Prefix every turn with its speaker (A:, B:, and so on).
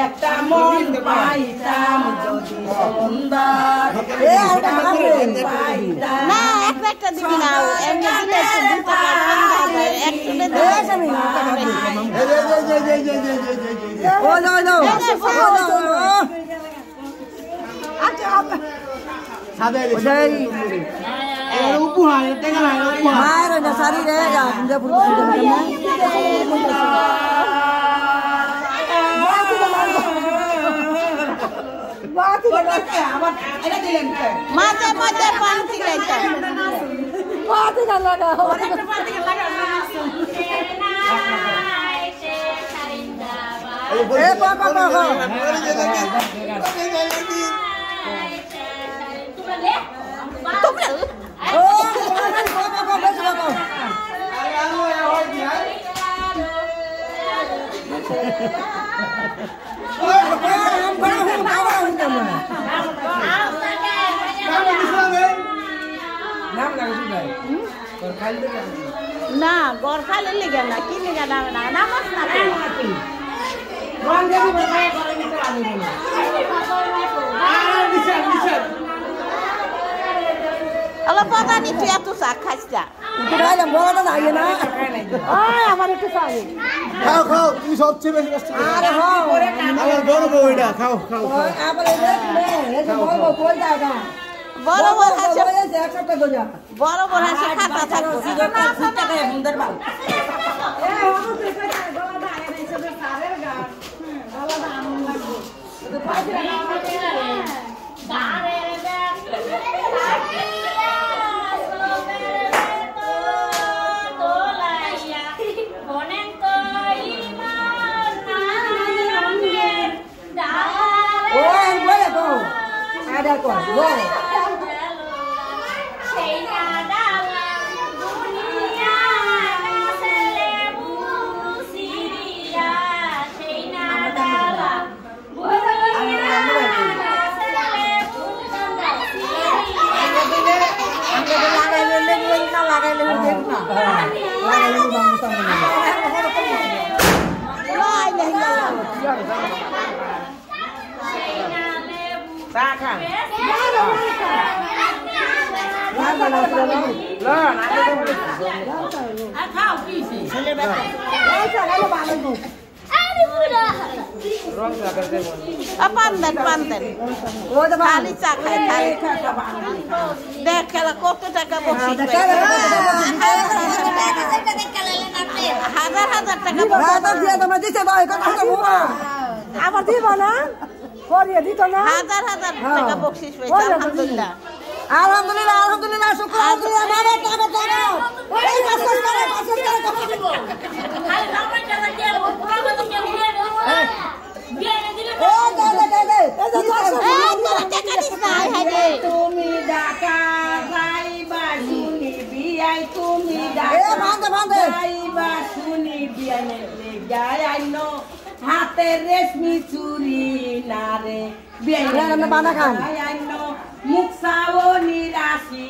A: একটা মন পাইতাম যদি সুন্দর
B: না একটা দিবি না এমনি দিলে একটু দিতে মাঝে মাঝে পান্তি গাইতে পাতি গান লাগা না গরখালে লিগে না কি লিগে না নামাজ না আলো পতা নি তুই এত চা খাইস না খাইলাম বড়টা লাগে না আমার একটু চা
C: খাও খাও তুমি সবচেয়ে বেশি কষ্ট
B: আরে হ্যাঁ
C: আমার বড় বউ এটা খাও খাও
B: আবার এই বড় বউ কই যাগা বড় বড় হাসে এক সপ্তাহ গোজা বড় বড় হাসে খাতা থাকবো না টাকা সুন্দর বাল এ আমি তুই কই গলা দাঁড়ায় নাই সবে সারের গা গলা দাঁড়ানো লাগবে তো পাঁচ টাকা সারের গা ada kok boleh Tahan. Panten. Kali cakai kali. Dek kalau kota taka boksi. Hadar taka boksi. Hadar dia sama dia coba ikut aku murah. Apa dia mana? Korea di sana. Hadar taka boksi spesial. Alhamdulillah. Alhamdulillah syukur alhamdulillah mama tama. Hei masuk sekarang. Hai sampai jangan dia pulang atau dia. Dia nanti তুমি ডাকা গাইবা শুনি বিয়াই তুমি গাইবা শুনি বিয়াই গায় আইন হাতে রেশমি চুরি না রে বিয়াই আইন মুখ সাবনি রাশি